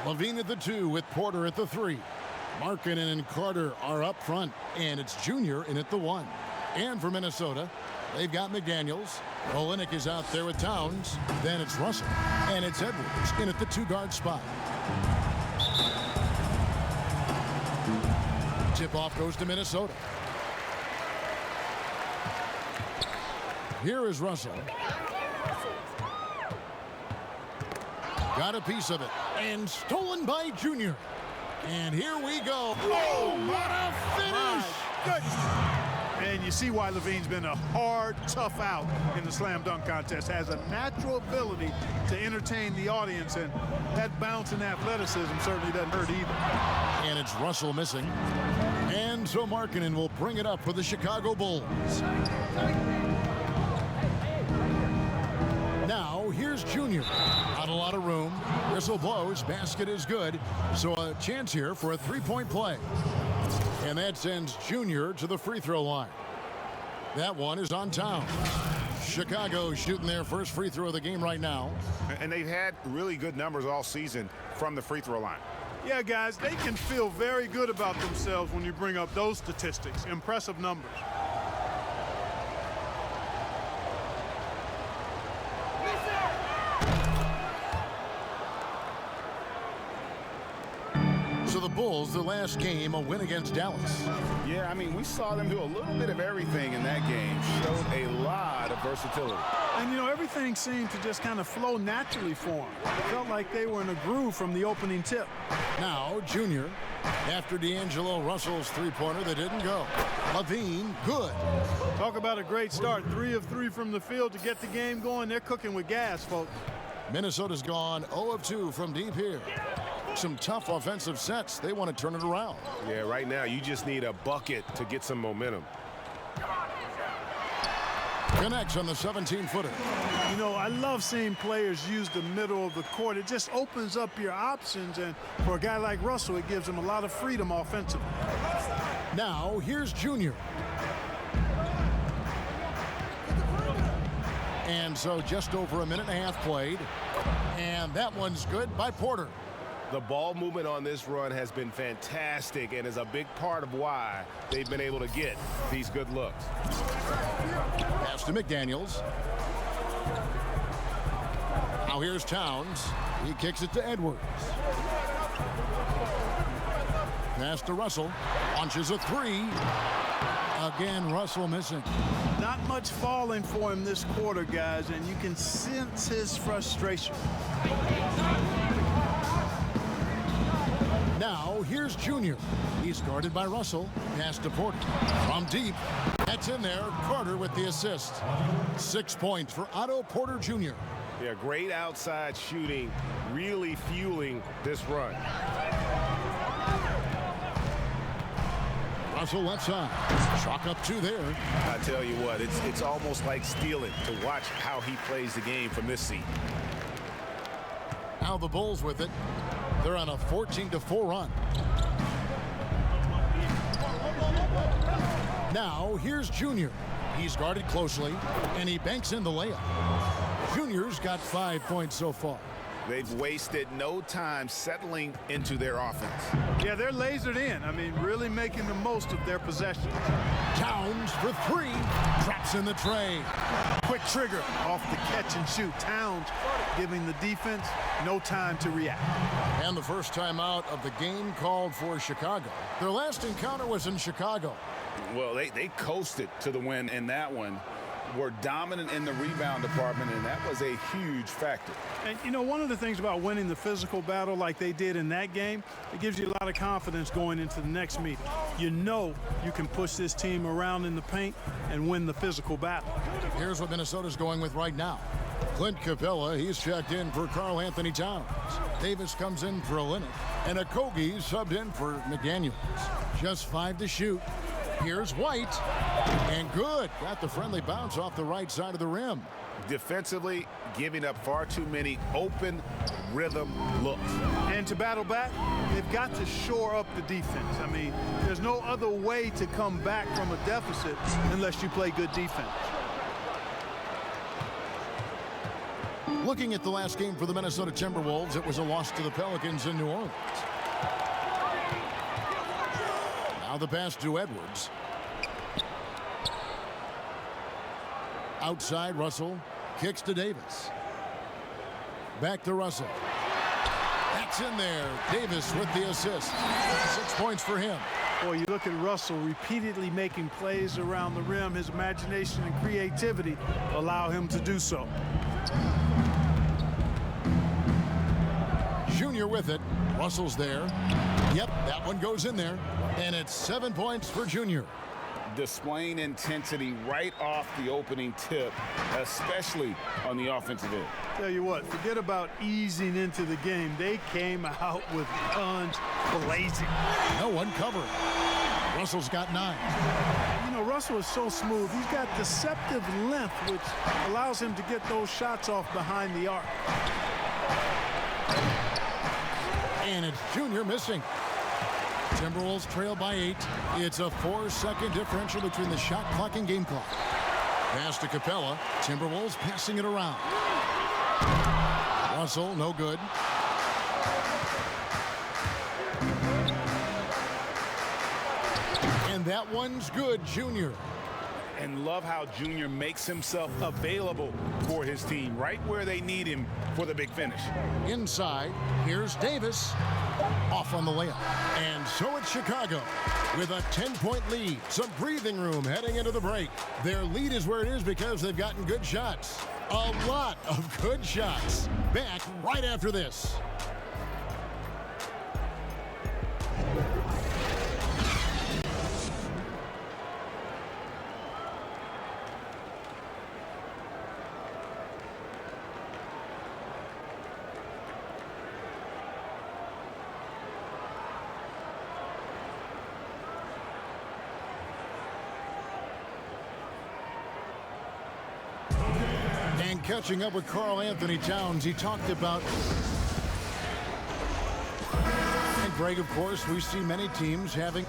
Levine at the 2 with Porter at the 3. Markkanen and Carter are up front, and it's Junior in at the 1. And for Minnesota, they've got McDaniels. Olynyk is out there with Towns. Then it's Russell, and it's Edwards in at the 2-guard spot. Tip-off goes to Minnesota. Here is Russell. Got a piece of it, and stolen by Junior. And here we go. Oh, what a finish! And you see why Levine's been a hard, tough out in the slam dunk contest. Has a natural ability to entertain the audience, and that bounce and athleticism certainly doesn't hurt either. And it's Russell missing. And so Markkanen will bring it up for the Chicago Bulls. Now, here's Junior. Not a lot of room. Whistle blows. Basket is good. So a chance here for a three-point play. And that sends Junior to the free throw line. That one is on Towns. Chicago shooting their first free throw of the game right now. And they've had really good numbers all season from the free throw line. Yeah, guys, they can feel very good about themselves when you bring up those statistics. Impressive numbers. So the Bulls, the last game, a win against Dallas. Yeah, I mean, we saw them do a little bit of everything in that game. Showed a lot of versatility. And, you know, everything seemed to just kind of flow naturally for them. It felt like they were in a groove from the opening tip. Now, Junior, after D'Angelo Russell's three-pointer that didn't go. Levine, good. Talk about a great start. 3 of 3 from the field to get the game going. They're cooking with gas, folks. Minnesota's gone 0 of 2 from deep here. Some tough offensive sets. They want to turn it around. Yeah, right now you just need a bucket to get some momentum. Connects on the 17-footer. You know, I love seeing players use the middle of the court. It just opens up your options, and for a guy like Russell, it gives him a lot of freedom offensively. Now, here's Junior. And so just over a minute and a half played. And that one's good by Porter. The ball movement on this run has been fantastic and is a big part of why they've been able to get these good looks. Pass to McDaniels. Now here's Towns. He kicks it to Edwards. Pass to Russell. Launches a 3. Again, Russell missing. Not much falling for him this quarter, guys, and you can sense his frustration. Now, here's Junior. He's guarded by Russell. Pass to Porter. From deep. That's in there. Carter with the assist. 6 points for Otto Porter Jr. Yeah, great outside shooting, really fueling this run. Russell left side. Chalk up 2 there. I tell you what, it's almost like stealing to watch how he plays the game from this seat. Now the Bulls with it. They're on a 14-4 run. Now here's Junior. He's guarded closely, and he banks in the layup. Junior's got 5 points so far. They've wasted no time settling into their offense. Yeah, they're lasered in. I mean, really making the most of their possession. Towns for 3. Drops in the tray. Quick trigger off the catch and shoot. Towns giving the defense no time to react. And the first time out of the game called for Chicago. Their last encounter was in Chicago. Well, they coasted to the win in that one. Were dominant in the rebound department, and that was a huge factor. And, you know, one of the things about winning the physical battle like they did in that game, it gives you a lot of confidence going into the next meeting. You know you can push this team around in the paint and win the physical battle. Here's what Minnesota's going with right now. Clint Capella, he's checked in for Karl Anthony Towns. Davis comes in for Olynyk, and Okogie subbed in for McDaniels. Just 5 to shoot. Here's White, and good. Got the friendly bounce off the right side of the rim. Defensively, giving up far too many open rhythm looks. And to battle back, they've got to shore up the defense. I mean, there's no other way to come back from a deficit unless you play good defense. Looking at the last game for the Minnesota Timberwolves, it was a loss to the Pelicans in New Orleans. Now the pass to Edwards. Outside, Russell kicks to Davis. Back to Russell. That's in there. Davis with the assist. 6 points for him. Boy, you look at Russell repeatedly making plays around the rim. His imagination and creativity allow him to do so. Junior with it. Russell's there. Yep, that one goes in there. And it's 7 points for Junior. Displaying intensity right off the opening tip, especially on the offensive end. Tell you what, forget about easing into the game. They came out with guns blazing. No one covering. Russell's got 9. You know, Russell is so smooth. He's got deceptive length, which allows him to get those shots off behind the arc. And it's Junior missing. Timberwolves trail by 8. It's a 4-second differential between the shot clock and game clock. Pass to Capella. Timberwolves passing it around. Russell, no good. And that one's good, Junior. And love how Junior makes himself available for his team, right where they need him for the big finish. Inside, here's Davis. Off on the layup. And so it's Chicago with a 10-point lead. Some breathing room heading into the break. Their lead is where it is because they've gotten good shots. A lot of good shots. Back right after this. And catching up with Karl Anthony Towns, he talked about, and Greg, of course, we see many teams having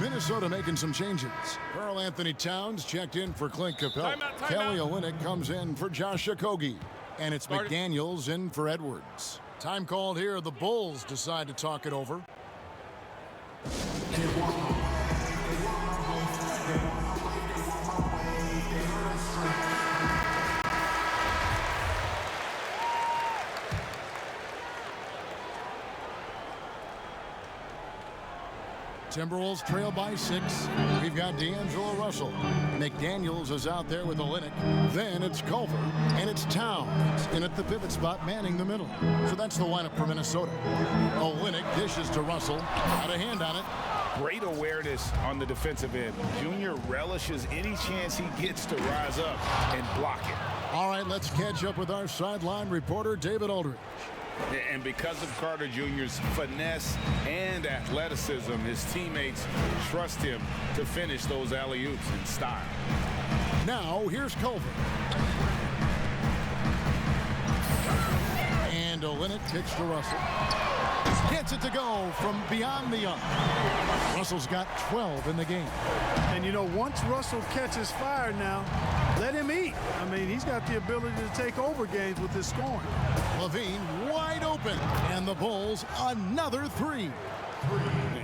Minnesota making some changes. Karl Anthony Towns checked in for Clint Capella. Kelly Olynyk comes in for Josh Okogie. And it's McDaniels in for Edwards. Time called here. The Bulls decide to talk it over. Timberwolves trail by 6. We've got D'Angelo Russell. McDaniels is out there with Olynyk. Then it's Culver. And it's Towns in at the pivot spot, manning the middle. So that's the lineup for Minnesota. Olynyk dishes to Russell. Got a hand on it. Great awareness on the defensive end. Junior relishes any chance he gets to rise up and block it. All right, let's catch up with our sideline reporter, David Aldridge. And because of Carter Jr.'s finesse and athleticism, his teammates trust him to finish those alley-oops in style. Now, here's Culver. And Olynyk kicks to Russell. Gets it to go from beyond the arc. Russell's got 12 in the game. And, you know, once Russell catches fire now, let him eat. I mean, he's got the ability to take over games with his scoring. Levine wide open. And the Bulls another 3.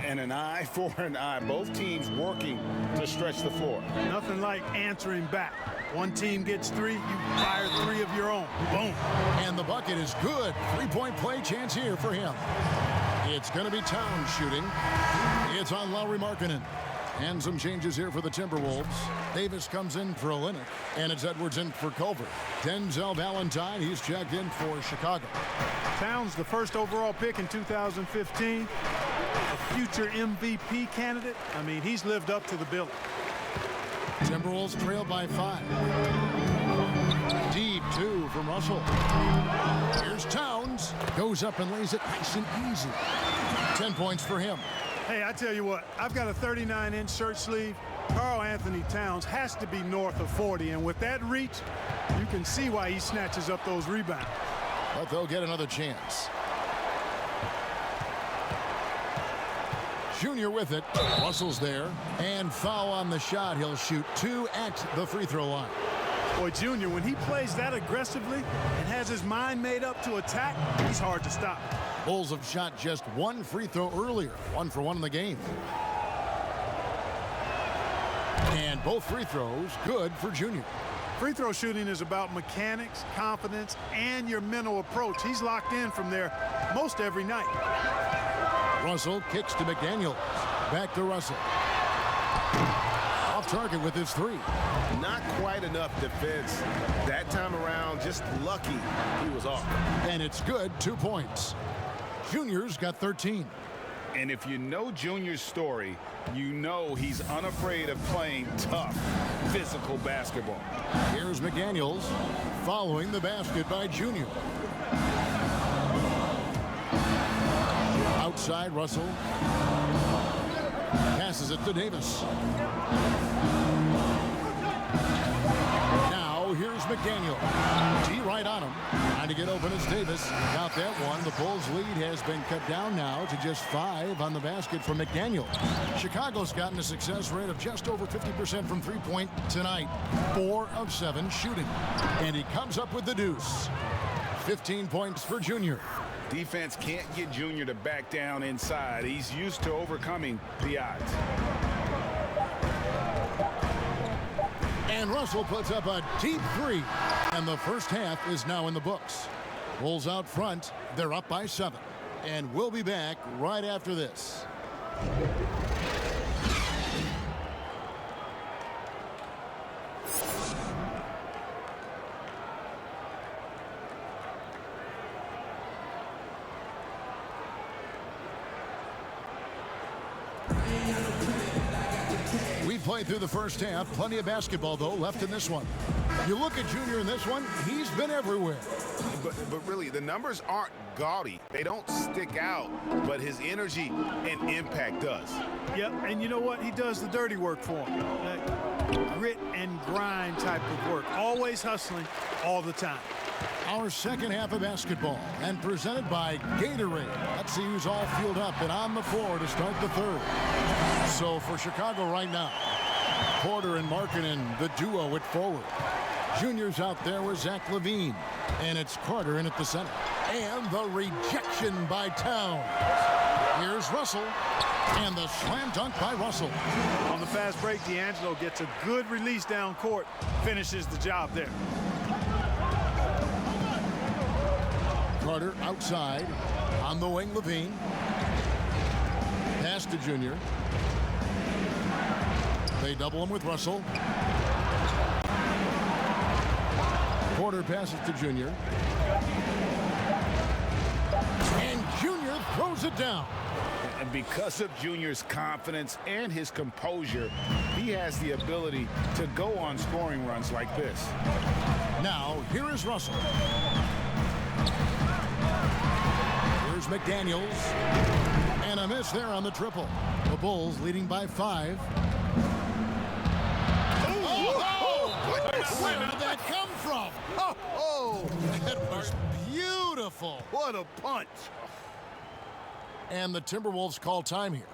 And an eye for an eye. Both teams working to stretch the floor. Nothing like answering back. One team gets 3, you fire 3 of your own. Boom. And the bucket is good. 3-point play chance here for him. It's going to be Towns shooting. It's on Lauri Markkanen. And some changes here for the Timberwolves. Davis comes in for Olynyk. And it's Edwards in for Culver. Denzel Valentine, he's checked in for Chicago. Towns, the first overall pick in 2015. A future MVP candidate. I mean, he's lived up to the billing. Timberwolves trail by 5. Deep 2 from Russell. Here's Towns. Goes up and lays it nice and easy. 10 points for him. Hey, I tell you what, I've got a 39-inch shirt sleeve. Karl Anthony Towns has to be north of 40, and with that reach, you can see why he snatches up those rebounds. But they'll get another chance. Junior with it. Russell's there. And foul on the shot. He'll shoot 2 at the free throw line. Boy, Junior, when he plays that aggressively and has his mind made up to attack, he's hard to stop. Bulls have shot just 1 free throw earlier. 1 for 1 in the game. And both free throws good for Junior. Free throw shooting is about mechanics, confidence, and your mental approach. He's locked in from there most every night. Russell kicks to McDaniels. Back to Russell. Off target with his 3. Not quite enough defense that time around. Just lucky he was off. And it's good. 2 points. Junior's got 13. And if you know Junior's story, you know he's unafraid of playing tough, physical basketball. Here's McDaniels following the basket by Junior. Outside, Russell passes it to Davis. Now here's McDaniel. T right on him. Trying to get open as Davis. Got that one. The Bulls' lead has been cut down now to just 5 on the basket from McDaniel. Chicago's gotten a success rate of just over 50% from three-point tonight. 4 of 7 shooting. And he comes up with the deuce. 15 points for Junior. Defense can't get Junior to back down inside. He's used to overcoming the odds. And Russell puts up a deep 3. And the first half is now in the books. Bulls out front. They're up by 7. And we'll be back right after this. We played through the first half. Plenty of basketball, though, left in this one. You look at Junior in this one, he's been everywhere. But really, the numbers aren't gaudy. They don't stick out, but his energy and impact does. Yep, and you know what? He does the dirty work for him. That grit and grind type of work. Always hustling all the time. Our second half of basketball, and presented by Gatorade. Let's see who's all fueled up and on the floor to start the third. So for Chicago right now, Porter and Markkanen, the duo at forward. Junior's out there with Zach LaVine, and it's Carter in at the center. And the rejection by Towns. Here's Russell, and the slam dunk by Russell. On the fast break, D'Angelo gets a good release down court, finishes the job there. Carter outside, on the wing, LaVine. Pass to Junior. They double him with Russell. Porter passes to Junior. And Junior throws it down. And because of Junior's confidence and his composure, he has the ability to go on scoring runs like this. Now, here is Russell. Here's McDaniels. And a miss there on the triple. The Bulls leading by 5. Where did that come from? Oh, That was beautiful. what a punch. And the Timberwolves call time here.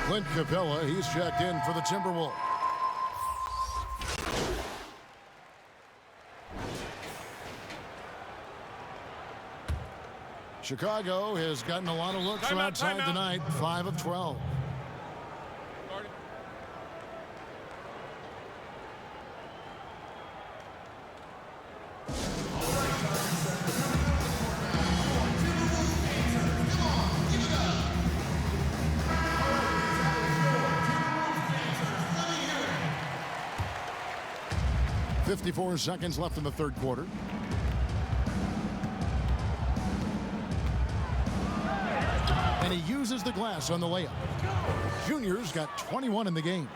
Clint Capella, he's checked in for the Timberwolves. Chicago has gotten a lot of looks from outside tonight, 5 of 12. .54 seconds left in the third quarter. And he uses the glass on the layup. Junior's got 21 in the game.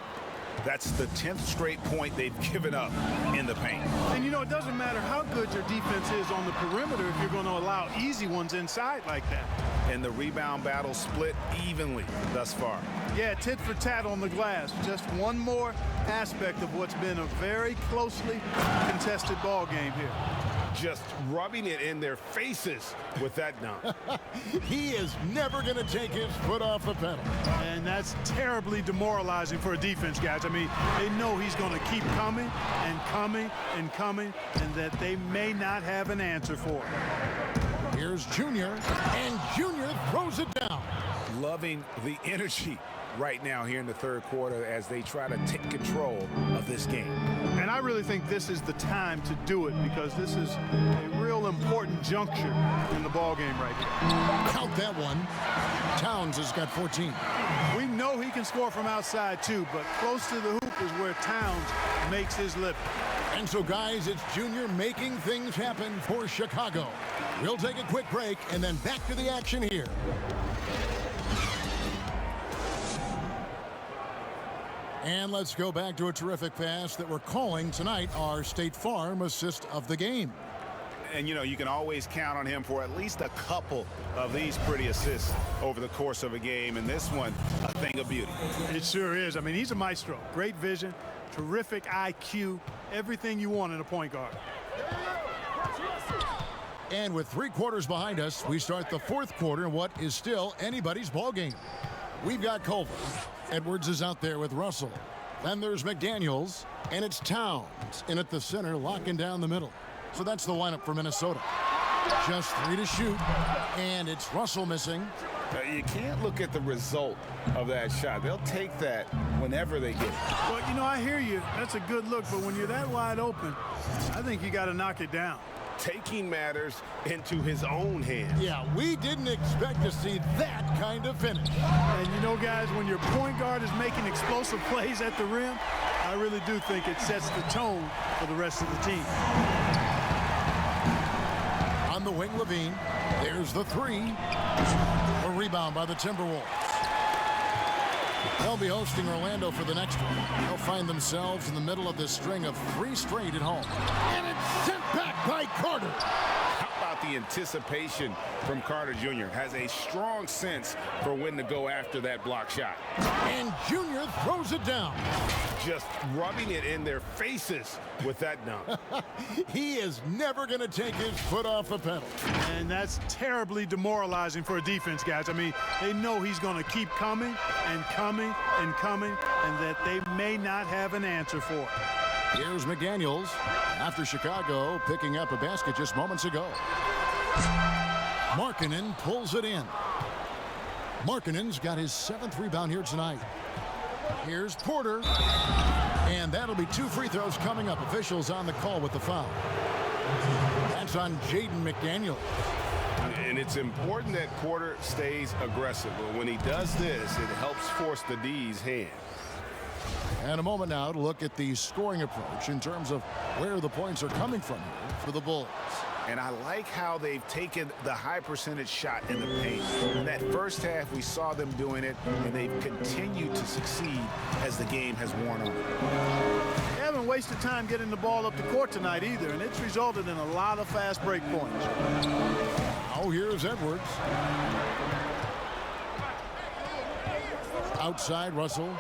That's the 10th straight point they've given up in the paint. And you know, it doesn't matter how good your defense is on the perimeter if you're going to allow easy ones inside like that. And the rebound battle split evenly thus far. Yeah, tit for tat on the glass. Just one more aspect of what's been a very closely contested ball game here. just rubbing it in their faces with that dunk. He is never going to take his foot off the pedal. And that's terribly demoralizing for a defense, guys. I mean, they know he's going to keep coming and coming and coming, and that they may not have an answer for it. Here's Junior, and Junior throws it down. Loving the energy right now here in the third quarter as they try to take control of this game. And I really think this is the time to do it, because this is a real important juncture in the ball game right here. Count that one. Towns has got 14. We know he can score from outside too, but close to the hoop is where Towns makes his living. And so, guys, it's Junior making things happen for Chicago. We'll take a quick break and then back to the action here. And let's go back to a terrific pass that we're calling tonight our State Farm assist of the game. And, you know, you can always count on him for at least a couple of these pretty assists over the course of a game. And this one, a thing of beauty. It sure is. I mean, he's a maestro. Great vision, terrific IQ, everything you want in a point guard. And with 3 quarters behind us, we start the fourth quarter in what is still anybody's ball game. We've got Culver. Edwards is out there with Russell. Then there's McDaniels, and it's Towns in at the center, locking down the middle. So that's the lineup for Minnesota. Just 3 to shoot, and it's Russell missing. You can't look at the result of that shot. They'll take that whenever they get it. Well, you know, I hear you. That's a good look, but when you're that wide open, I think you got to knock it down. Taking matters into his own hands. Yeah, we didn't expect to see that kind of finish. And you know, guys, when your point guard is making explosive plays at the rim, I really do think it sets the tone for the rest of the team. On the wing, Levine. There's the 3. A rebound by the Timberwolves. They'll be hosting Orlando for the next one. They'll find themselves in the middle of this string of 3 straight at home. And it's sent back by Carter. How about the anticipation from Carter Jr.? Has a strong sense for when to go after that block shot. And Junior throws it down. Just rubbing it in their faces with that dunk. He is never going to take his foot off the pedal. And that's terribly demoralizing for a defense, guys. I mean, they know he's going to keep coming and coming and coming, and that they may not have an answer for it. Here's McDaniels after Chicago picking up a basket just moments ago. Markkanen pulls it in. Markkanen's got his 7th rebound here tonight. Here's Porter. And that'll be 2 free throws coming up. Officials on the call with the foul. That's on Jaden McDaniels. And it's important that Porter stays aggressive. But when he does this, it helps force the D's hand. And a moment now to look at the scoring approach in terms of where the points are coming from here for the Bulls. And I like how they've taken the high percentage shot in the paint. In that first half, we saw them doing it, and they've continued to succeed as the game has worn on. They haven't wasted time getting the ball up the court tonight either, and it's resulted in a lot of fast break points. Oh, here's Edwards. Outside, Russell.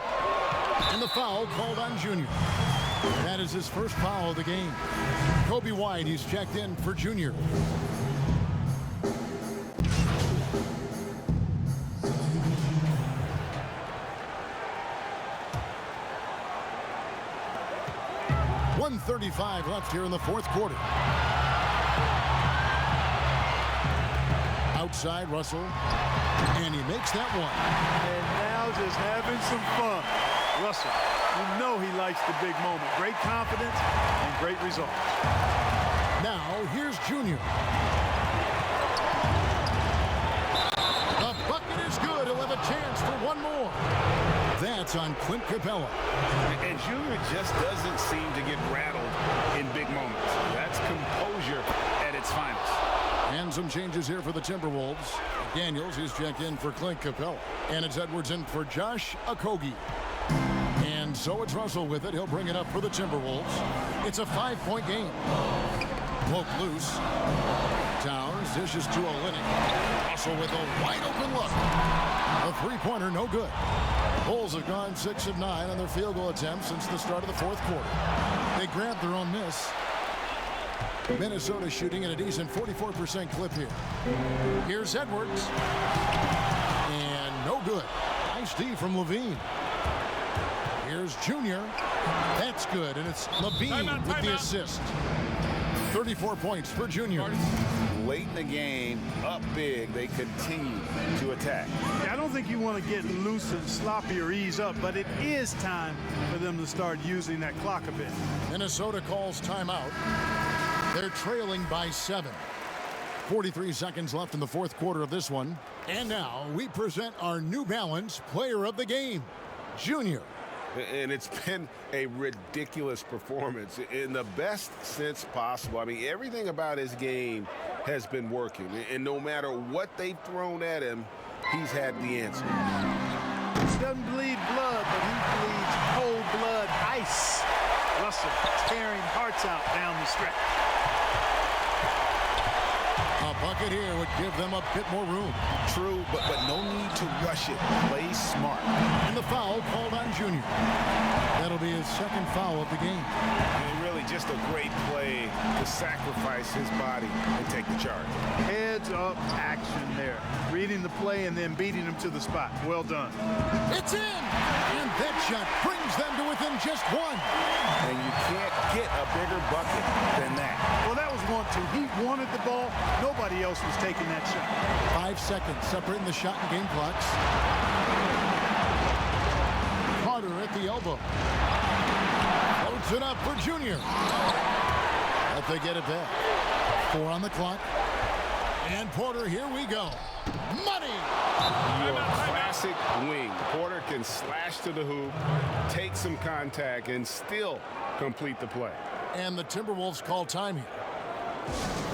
And the foul called on Junior. That is his first foul of the game. Kobe White, he's checked in for Junior. .135 left here in the fourth quarter. Outside, Russell. And he makes that one. And now just having some fun. Russell, you know he likes the big moment. Great confidence and great results. Now, here's Junior. The bucket is good. He'll have a chance for one more. That's on Clint Capella. And Junior just doesn't seem to get rattled in big moments. That's composure at its finest. And some changes here for the Timberwolves. Daniels, he's checked in for Clint Capella. And it's Edwards in for Josh Okogie. And so it's Russell with it. He'll bring it up for the Timberwolves. It's a 5-point game. Woke loose. Towns dishes to Olynyk. Russell with a wide open look. A 3-pointer, no good. Bulls have gone 6 of 9 on their field goal attempts since the start of the fourth quarter. They grabbed their own miss. Minnesota shooting at a decent 44% clip here. Here's Edwards. And no good. Nice D from Levine. Here's Junior. That's good, and it's Levine with the assist. 34 points for Junior. Late in the game, up big, they continue to attack. Yeah, I don't think you want to get loose and sloppy or ease up, but it is time for them to start using that clock a bit. Minnesota calls timeout. They're trailing by 7. 43 seconds left in the fourth quarter of this one. And now we present our New Balance Player of the Game, Junior. And it's been a ridiculous performance in the best sense possible. I mean, everything about his game has been working. And no matter what they've thrown at him, he's had the answer. He doesn't bleed blood, but he bleeds cold blood ice. Russell tearing hearts out down the stretch. A bucket here would give them a bit more room. True, but no need to rush it. Play smart. And the foul called on Junior. That'll be his second foul of the game. And really just a great play to sacrifice his body and take the charge. Heads up action there. Reading the play and then beating him to the spot. Well done. It's in! And that shot brings them to within just one. And you can't get a bigger bucket than that. Well, that was 1-2. He wanted the ball. Nobody else was taking that shot. 5 seconds separating the shot and game clocks. Carter at the elbow. Loads it up for Junior. But they get it back. 4 on the clock. And Porter, here we go. Money! Your classic wing. Porter can slash to the hoop, take some contact, and still complete the play. And the Timberwolves call time here.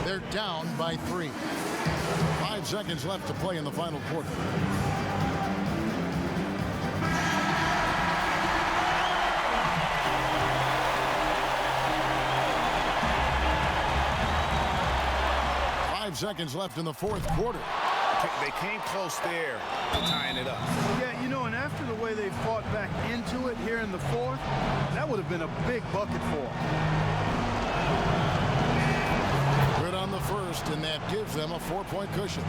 They're down by 3. 5 seconds left to play in the final quarter. Seconds left in the fourth quarter. They came close there to tying it up. Yeah, you know, and after the way they fought back into it here in the fourth, that would have been a big bucket for them. Good on the first, and that gives them a 4-point cushion.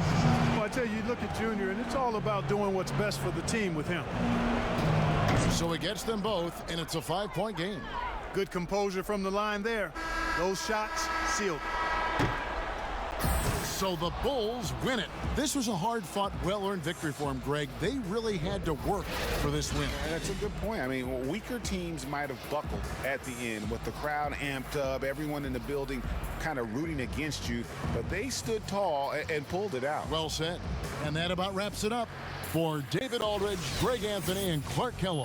Well, I tell you, you look at Junior, and it's all about doing what's best for the team with him. So he gets them both, and it's a 5-point game. Good composure from the line there. Those shots sealed it. So the Bulls win it. This was a hard-fought, well-earned victory for them, Greg. They really had to work for this win. That's a good point. I mean, weaker teams might have buckled at the end with the crowd amped up, everyone in the building kind of rooting against you, but they stood tall and pulled it out. Well said. And that about wraps it up. For David Aldridge, Greg Anthony, and Clark Kellogg.